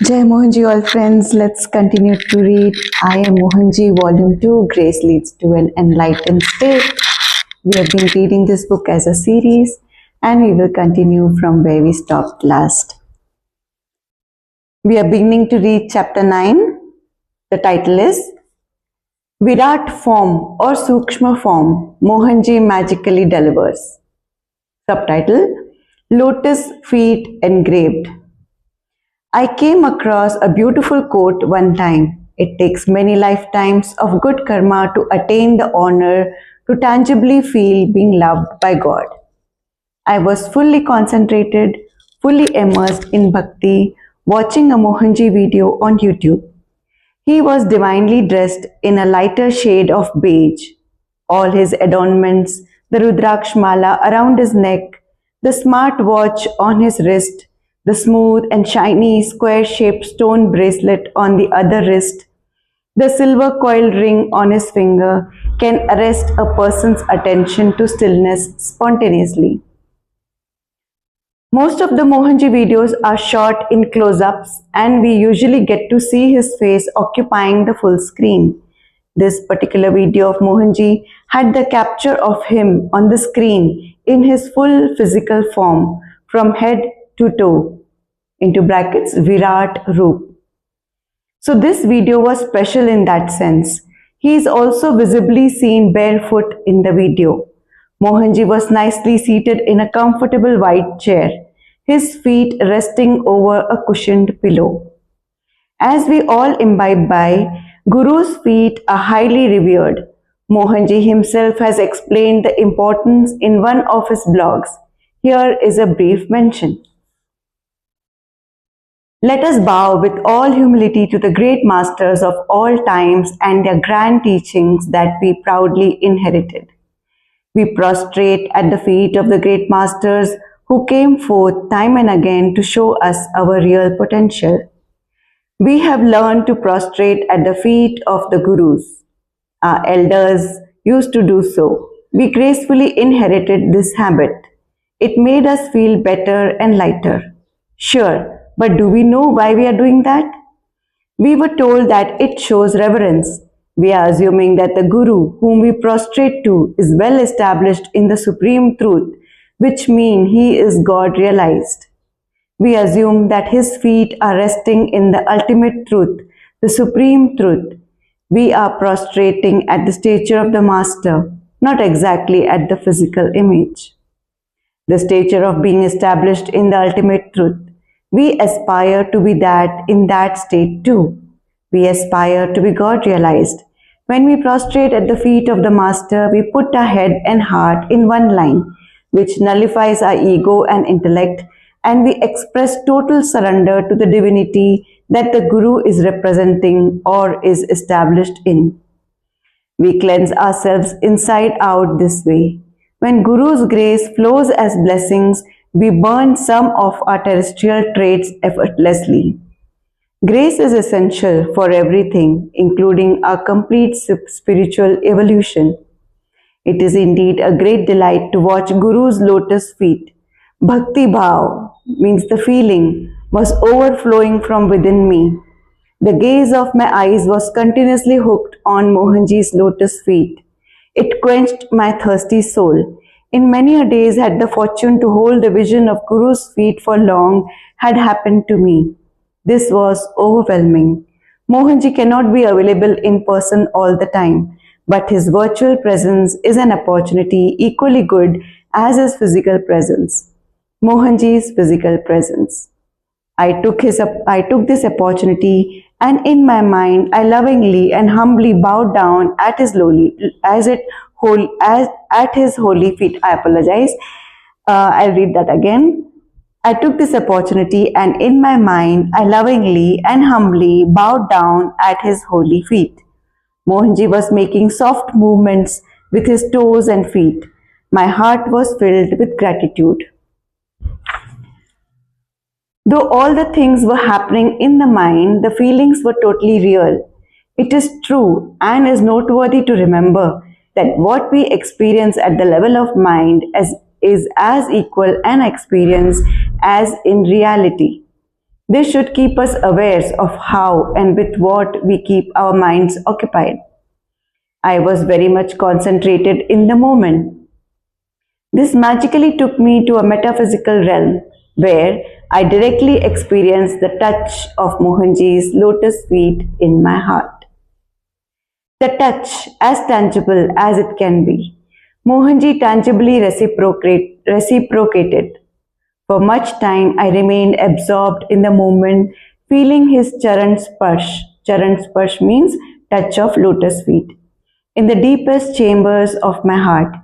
Jai Mohanji, all friends. Let's continue to read I Am Mohanji, Volume 2 Grace Leads to an Enlightened State. We have been reading this book as a series and we will continue from where we stopped last. We are beginning to read chapter 9. The title is Virat Form or Sukshma Form, Mohanji Magically Delivers. Subtitle Lotus Feet Engraved. I came across a beautiful quote one time. It takes many lifetimes of good karma to attain the honor to tangibly feel being loved by God. I was fully concentrated, fully immersed in bhakti, watching a Mohanji video on YouTube. He was divinely dressed in a lighter shade of beige. All his adornments, the Rudraksh mala around his neck, the smart watch on his wrist, the smooth and shiny square-shaped stone bracelet on the other wrist, the silver coiled ring on his finger can arrest a person's attention to stillness spontaneously. Most of the Mohanji videos are shot in close-ups and we usually get to see his face occupying the full screen. This particular video of Mohanji had the capture of him on the screen in his full physical form from head to toe, into brackets Virat Roop. So this video was special in that sense. He is also visibly seen barefoot in the video. Mohanji was nicely seated in a comfortable white chair, his feet resting over a cushioned pillow. As we all imbibe by, Guru's feet are highly revered. Mohanji himself has explained the importance in one of his blogs. Here is a brief mention. Let us bow with all humility to the great masters of all times and their grand teachings that we proudly inherited. We prostrate at the feet of the great masters who came forth time and again to show us our real potential. We have learned to prostrate at the feet of the Gurus. Our elders used to do so. We gracefully inherited this habit. It made us feel better and lighter. Sure, but do we know why we are doing that? We were told that it shows reverence. We are assuming that the Guru whom we prostrate to is well established in the supreme truth, which means he is God realized. We assume that his feet are resting in the ultimate truth, the supreme truth. We are prostrating at the stature of the Master, not exactly at the physical image. The stature of being established in the ultimate truth. We aspire to be that in that state too. We aspire to be God realized. When we prostrate at the feet of the Master, we put our head and heart in one line, which nullifies our ego and intellect, and we express total surrender to the divinity that the Guru is representing or is established in. We cleanse ourselves inside out this way. When Guru's grace flows as blessings, we burn some of our terrestrial traits effortlessly. Grace is essential for everything, including our complete spiritual evolution. It is indeed a great delight to watch Guru's lotus feet. Bhakti bhav means the feeling was overflowing from within me. The gaze of my eyes was continuously hooked on Mohanji's lotus feet. It quenched my thirsty soul. In many a days had the fortune to hold the vision of Guru's feet for long had happened to me. This was overwhelming. Mohanji cannot be available in person all the time, but his virtual presence is an opportunity equally good as his physical presence. Mohanji's physical presence. I took this opportunity, and in my mind I lovingly and humbly bowed down at his holy feet. I apologize. I'll read that again. I took this opportunity, and in my mind I lovingly and humbly bowed down at his holy feet. Mohanji was making soft movements with his toes and feet. My heart was filled with gratitude. Though all the things were happening in the mind, the feelings were totally real. It is true and is noteworthy to remember that what we experience at the level of mind is as equal an experience as in reality. This should keep us aware of how and with what we keep our minds occupied. I was very much concentrated in the moment. This magically took me to a metaphysical realm where I directly experienced the touch of Mohanji's lotus feet in my heart. The touch, as tangible as it can be. Mohanji tangibly reciprocated. For much time, I remained absorbed in the moment, feeling his charan sparsh. Charan sparsh means touch of lotus feet. In the deepest chambers of my heart.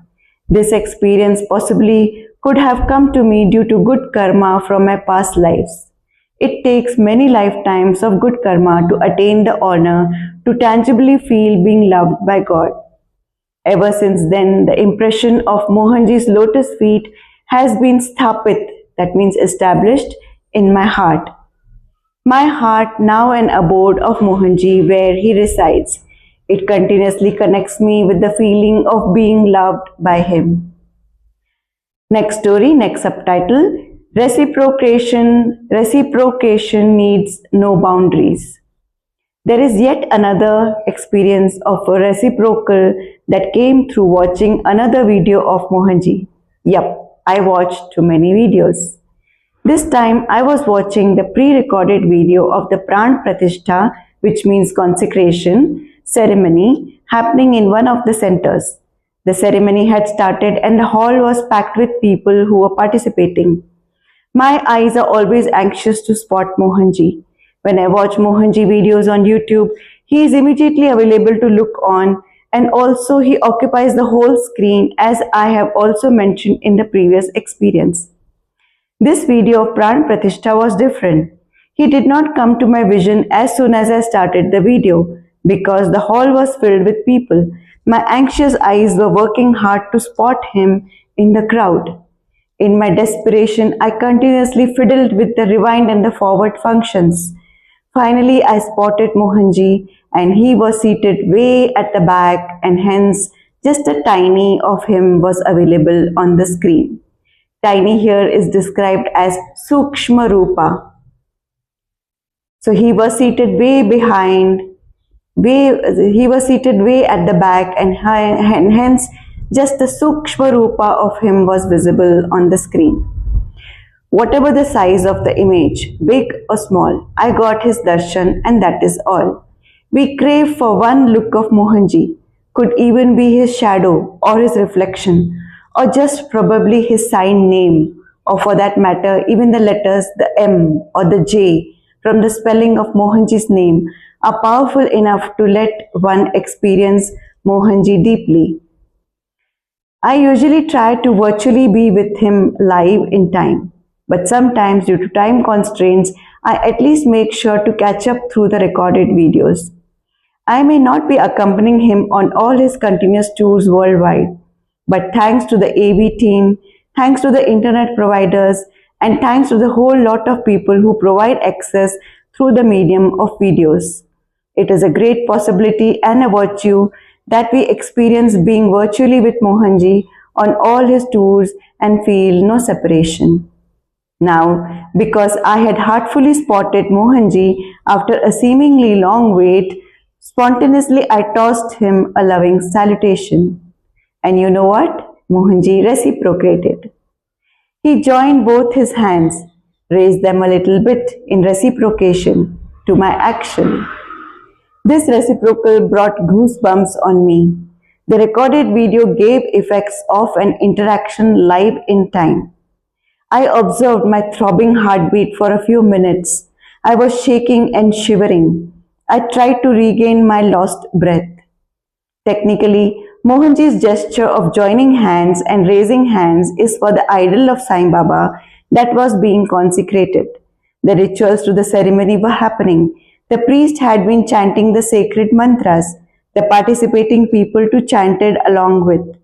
This experience possibly could have come to me due to good karma from my past lives. It takes many lifetimes of good karma to attain the honor to tangibly feel being loved by God. Ever since then, the impression of Mohanji's lotus feet has been sthapit, that means established, in my heart. My heart, now an abode of Mohanji where he resides. It continuously connects me with the feeling of being loved by him. Next story, next subtitle, Reciprocation needs no boundaries. There is yet another experience of a reciprocal that came through watching another video of Mohanji. Yup, I watched too many videos. This time I was watching the pre-recorded video of the Pran Pratishtha, which means consecration, ceremony happening in one of the centers. The ceremony had started and the hall was packed with people who were participating. My eyes are always anxious to spot Mohanji. When I watch Mohanji videos on YouTube, he is immediately available to look on, and also he occupies the whole screen, as I have also mentioned in the previous experience. This video of Pran Pratishtha was different. He did not come to my vision as soon as I started the video because the hall was filled with people. My anxious eyes were working hard to spot him in the crowd. In my desperation, I continuously fiddled with the rewind and the forward functions. Finally, I spotted Mohanji and he was seated way at the back, and hence just a tiny of him was available on the screen. Tiny here is described as Sukshma Rupa. So he was seated way behind, he was seated way at the back, and hence just the Sukshma Rupa of him was visible on the screen. Whatever the size of the image, big or small, I got his darshan, and that is all. We crave for one look of Mohanji, could even be his shadow or his reflection, or just probably his sign name, or for that matter, even the letters, the M or the J from the spelling of Mohanji's name are powerful enough to let one experience Mohanji deeply. I usually try to virtually be with him live in time, but sometimes due to time constraints, I at least make sure to catch up through the recorded videos. I may not be accompanying him on all his continuous tours worldwide, but thanks to the AV team, thanks to the internet providers, and thanks to the whole lot of people who provide access through the medium of videos. It is a great possibility and a virtue that we experience being virtually with Mohanji on all his tours and feel no separation. Now, because I had heartfully spotted Mohanji after a seemingly long wait, spontaneously I tossed him a loving salutation. And you know what? Mohanji reciprocated. He joined both his hands, raised them a little bit in reciprocation to my action. This reciprocal brought goosebumps on me. The recorded video gave effects of an interaction live in time. I observed my throbbing heartbeat for a few minutes. I was shaking and shivering. I tried to regain my lost breath. Technically, Mohanji's gesture of joining hands and raising hands is for the idol of Sai Baba that was being consecrated. The rituals to the ceremony were happening. The priest had been chanting the sacred mantras. The participating people too chanted along with.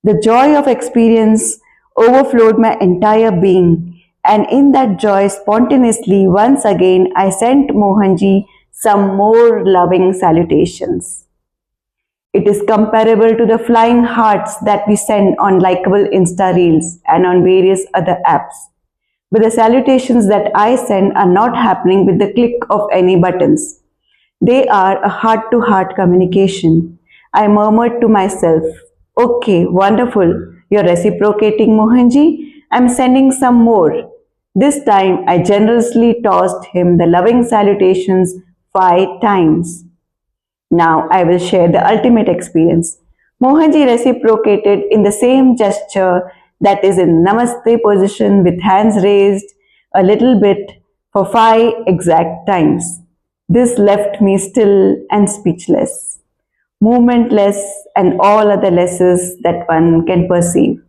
The joy of experience overflowed my entire being, and in that joy spontaneously once again I sent Mohanji some more loving salutations. It is comparable to the flying hearts that we send on likable Insta Reels and on various other apps. but the salutations that I send are not happening with the click of any buttons. They are a heart to heart communication. I murmured to myself, okay, wonderful. You're reciprocating, Mohanji. I'm sending some more. This time I generously tossed him the loving salutations 5 times. Now I will share the ultimate experience. Mohanji reciprocated in the same gesture, that is in Namaste position with hands raised a little bit for 5 exact times. This left me still and speechless, movementless and all other lessons that one can perceive.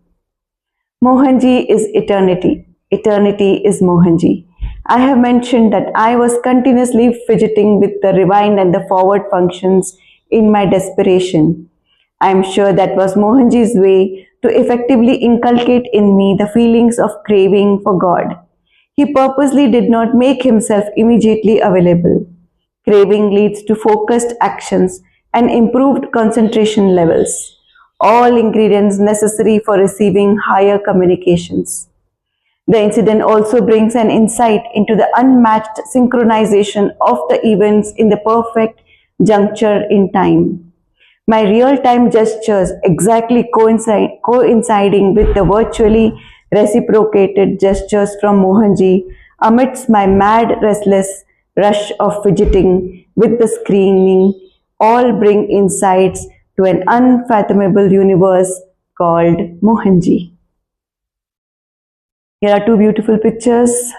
Mohanji is eternity. Eternity is Mohanji. I have mentioned that I was continuously fidgeting with the rewind and the forward functions in my desperation. I am sure that was Mohanji's way to effectively inculcate in me the feelings of craving for God. He purposely did not make himself immediately available. Craving leads to focused actions and improved concentration levels, all ingredients necessary for receiving higher communications. The incident also brings an insight into the unmatched synchronization of the events in the perfect juncture in time. My real-time gestures exactly coinciding with the virtually reciprocated gestures from Mohanji amidst my mad restless rush of fidgeting with the screening all bring insights to an unfathomable universe called Mohanji. Here are two beautiful pictures.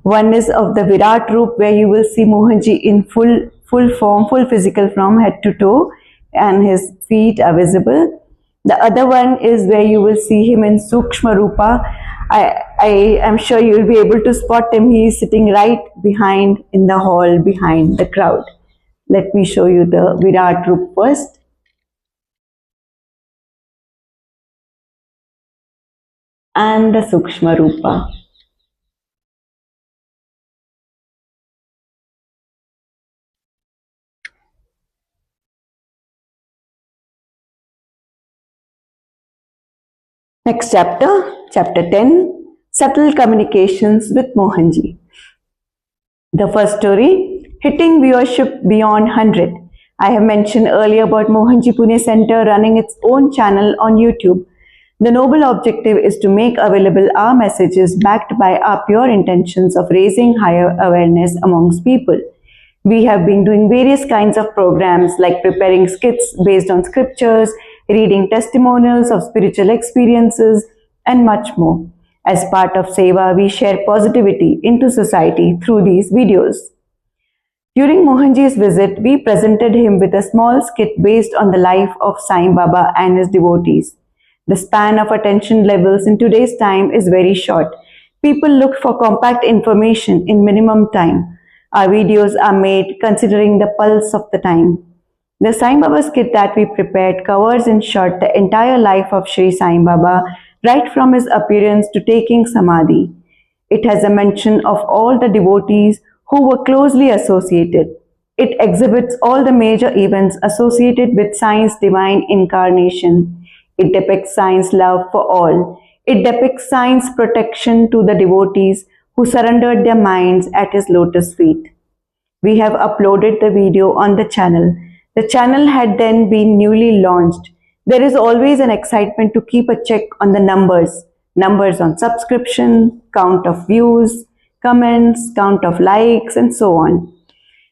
One is of the Virat Roop, where you will see Mohanji in full form, full physical from head to toe, and his feet are visible. The other one is where you will see him in Sukshma Rupa. I am sure you will be able to spot him. He is sitting right behind in the hall behind the crowd. Let me show you the Virat Roop first. And the Sukshma Rupa. Next chapter, chapter 10, Subtle Communications with Mohanji. The first story, hitting viewership beyond 100. I have mentioned earlier about Mohanji Pune Center running its own channel on YouTube. The noble objective is to make available our messages backed by our pure intentions of raising higher awareness amongst people. We have been doing various kinds of programs like preparing skits based on scriptures, reading testimonials of spiritual experiences, and much more. As part of Seva, we share positivity into society through these videos. During Mohanji's visit, we presented him with a small skit based on the life of Sai Baba and his devotees. The span of attention levels in today's time is very short. People look for compact information in minimum time. Our videos are made considering the pulse of the time. The Sai Baba skit that we prepared covers in short the entire life of Sri Sai Baba, right from his appearance to taking Samadhi. It has a mention of all the devotees who were closely associated. It exhibits all the major events associated with Sai's divine incarnation. It depicts Sai's love for all. It depicts Sai's protection to the devotees who surrendered their minds at his lotus feet. We have uploaded the video on the channel. The channel had then been newly launched. There is always an excitement to keep a check on the numbers on subscription, count of views, comments, count of likes, and so on.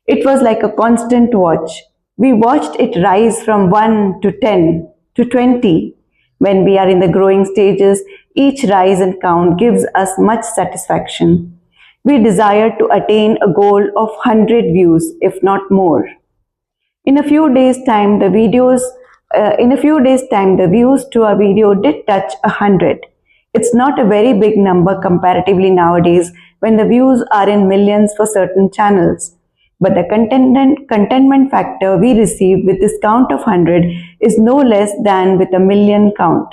It was like a constant watch. We watched it rise from 1 to 10 to 20. When we are in the growing stages, each rise and count gives us much satisfaction. We desire to attain a goal of 100 views, if not more. In a few days' time, the views to our video did touch 100. It's not a very big number comparatively nowadays when the views are in millions for certain channels. But the contentment factor we receive with this count of 100 is no less than with a million count.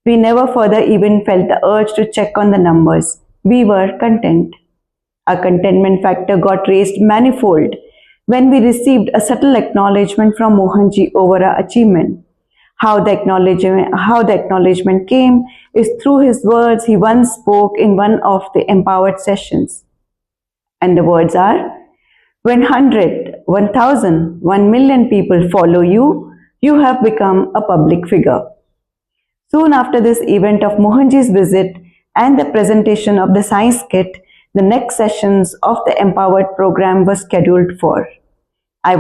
We never further even felt the urge to check on the numbers. We were content. Our contentment factor got raised manifold when we received a subtle acknowledgement from Mohanji over our achievement. How the acknowledgement came is through his words he once spoke in one of the empowered sessions. And the words are, when 100, 1,000, 1,000,000 people follow you, you have become a public figure. Soon after this event of Mohanji's visit and the presentation of the science kit, the next sessions of the Empowered program were scheduled for. I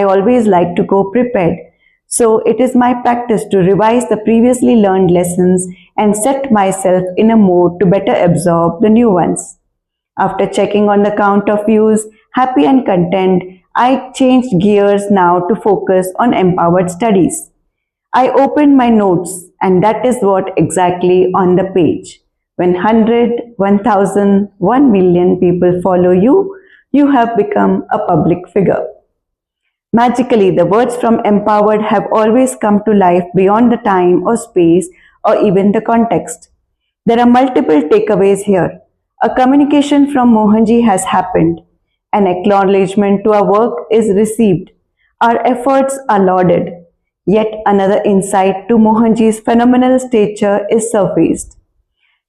always like to go prepared, so it is my practice to revise the previously learned lessons and set myself in a mood to better absorb the new ones. After checking on the count of views, happy and content, I changed gears now to focus on empowered studies. I opened my notes, and that is what exactly on the page. When 100, 1,000, 1,000,000 people follow you, you have become a public figure. Magically, the words from Empowered have always come to life beyond the time or space or even the context. There are multiple takeaways here. A communication from Mohanji has happened. An acknowledgement to our work is received. Our efforts are lauded. Yet another insight to Mohanji's phenomenal stature is surfaced.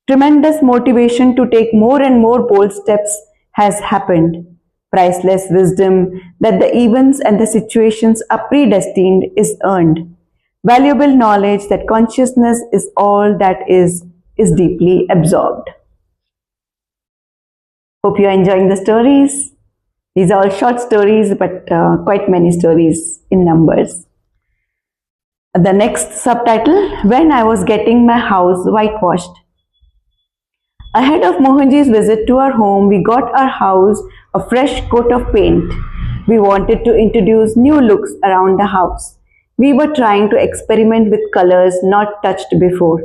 Tremendous motivation to take more and more bold steps has happened. Priceless wisdom that the events and the situations are predestined is earned. Valuable knowledge that consciousness is all that is deeply absorbed. Hope you are enjoying the stories. These are all short stories, but quite many stories in numbers. The next subtitle, When I Was Getting My House Whitewashed. Ahead of Mohanji's visit to our home, we got our house a fresh coat of paint. We wanted to introduce new looks around the house. We were trying to experiment with colors not touched before.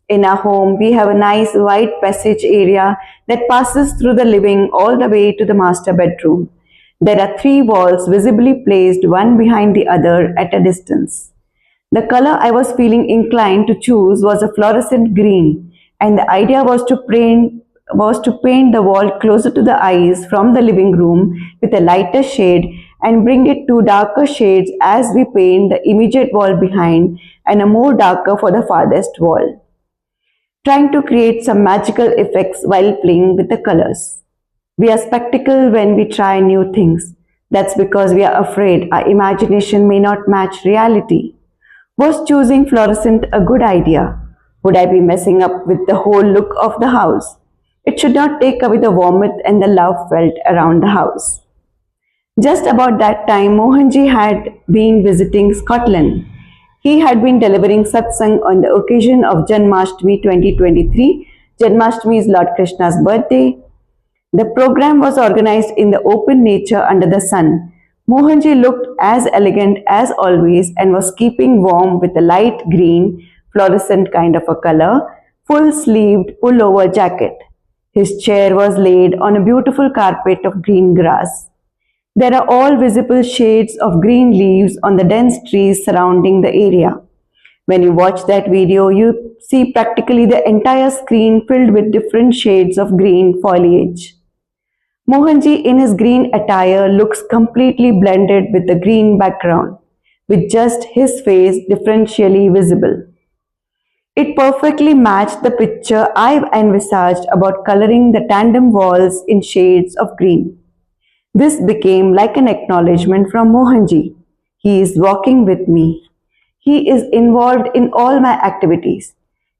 In our home, we have a nice wide passage area that passes through the living all the way to the master bedroom. There are 3 walls visibly placed one behind the other at a distance. The color I was feeling inclined to choose was a fluorescent green, and the idea was to paint the wall closer to the eyes from the living room with a lighter shade and bring it to darker shades as we paint the immediate wall behind and a more darker for the farthest wall. Trying to create some magical effects while playing with the colors. We are skeptical when we try new things. That's because we are afraid our imagination may not match reality. Was choosing fluorescent a good idea? Would I be messing up with the whole look of the house? It should not take away the warmth and the love felt around the house. Just about that time, Mohanji had been visiting Scotland. He had been delivering satsang on the occasion of Janmashtami 2023. Janmashtami is Lord Krishna's birthday. The program was organized in the open nature under the sun. Mohanji looked as elegant as always and was keeping warm with a light green, fluorescent kind of a color, full-sleeved pullover jacket. His chair was laid on a beautiful carpet of green grass. There are all visible shades of green leaves on the dense trees surrounding the area. When you watch that video, you see practically the entire screen filled with different shades of green foliage. Mohanji in his green attire looks completely blended with the green background, with just his face differentially visible. It perfectly matched the picture I've envisaged about coloring the tandem walls in shades of green. This became like an acknowledgement from Mohanji. He is walking with me. He is involved in all my activities.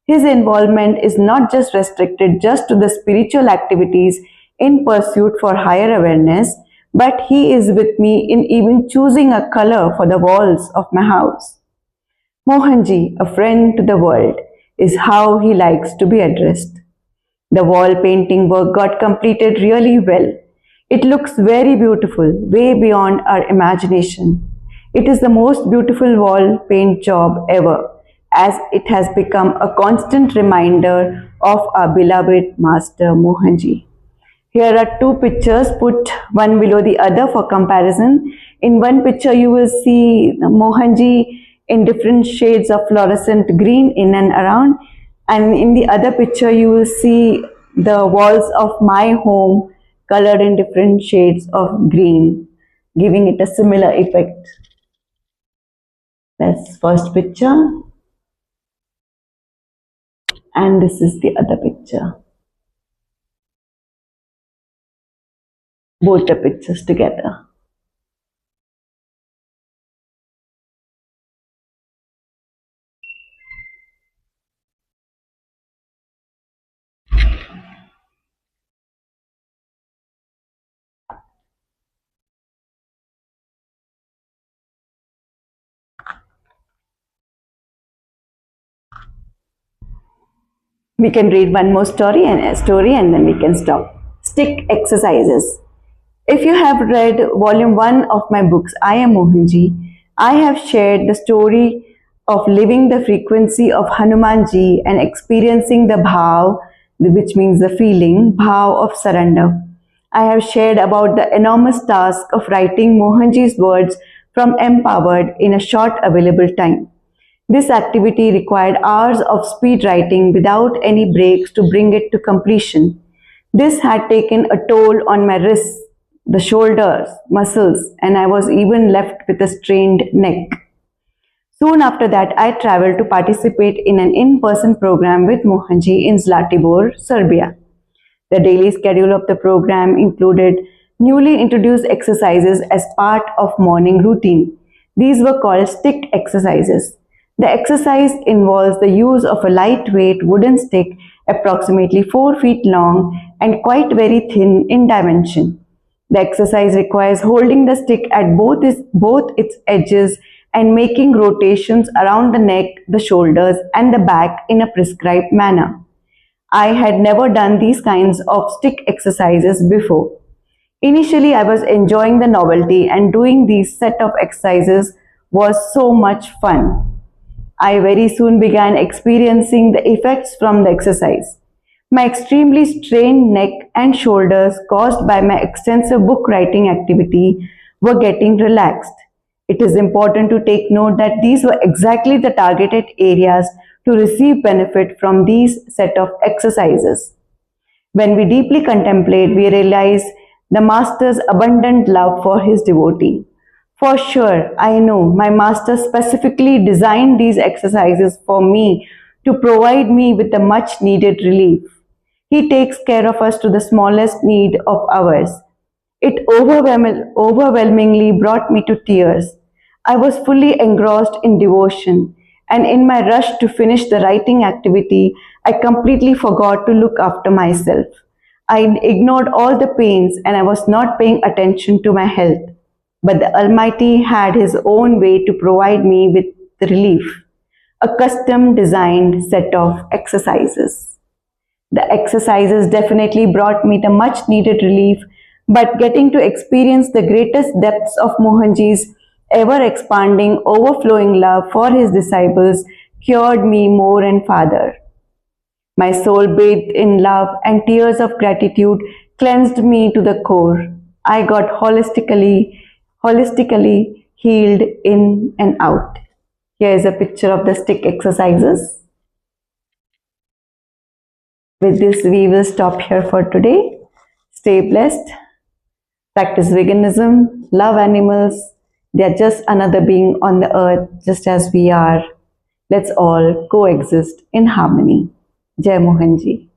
His involvement is not just restricted just to the spiritual activities in pursuit for higher awareness, but he is with me in even choosing a color for the walls of my house. Mohanji, a friend to the world, is how he likes to be addressed. The wall painting work got completed really well. It looks very beautiful, way beyond our imagination. It is the most beautiful wall paint job ever, as it has become a constant reminder of our beloved Master Mohanji. Here are 2 pictures put one below the other for comparison. In one picture you will see Mohanji in different shades of fluorescent green in and around, and in the other picture you will see the walls of my home colored in different shades of green, giving it a similar effect. That's first picture. And this is the other picture. Both the pictures together. We can read one more story and then we can stop. Stick exercises. If you have read volume 1 of my books, I Am Mohanji, I have shared the story of living the frequency of Hanumanji and experiencing the bhav, which means the feeling, bhav of surrender. I have shared about the enormous task of writing Mohanji's words from Empowered in a short available time. This activity required hours of speed writing without any breaks to bring it to completion. This had taken a toll on my wrists, the shoulders, muscles, and I was even left with a strained neck. Soon after that, I traveled to participate in an in-person program with Mohanji in Zlatibor, Serbia. The daily schedule of the program included newly introduced exercises as part of morning routine. These were called stick exercises. The exercise involves the use of a lightweight wooden stick approximately 4 feet long and quite very thin in dimension. The exercise requires holding the stick at both its edges and making rotations around the neck, the shoulders, and the back in a prescribed manner. I had never done these kinds of stick exercises before. Initially, I was enjoying the novelty, and doing these set of exercises was so much fun. I very soon began experiencing the effects from the exercise. My extremely strained neck and shoulders caused by my extensive book writing activity were getting relaxed. It is important to take note that these were exactly the targeted areas to receive benefit from these set of exercises. When we deeply contemplate, we realize the Master's abundant love for his devotee. For sure, I know my Master specifically designed these exercises for me to provide me with the much needed relief. He takes care of us to the smallest need of ours. It overwhelmingly brought me to tears. I was fully engrossed in devotion, and in my rush to finish the writing activity, I completely forgot to look after myself. I ignored all the pains and I was not paying attention to my health. But the Almighty had His own way to provide me with relief, a custom designed set of exercises. The exercises definitely brought me the much needed relief, but getting to experience the greatest depths of Mohanji's ever expanding, overflowing love for his disciples cured me more and farther. My soul bathed in love and tears of gratitude cleansed me to the core. I got holistically healed in and out. Here is a picture of the stick exercises. With this, we will stop here for today. Stay blessed. Practice veganism. Love animals. They are just another being on the earth, just as we are. Let's all coexist in harmony. Jai Mohanji.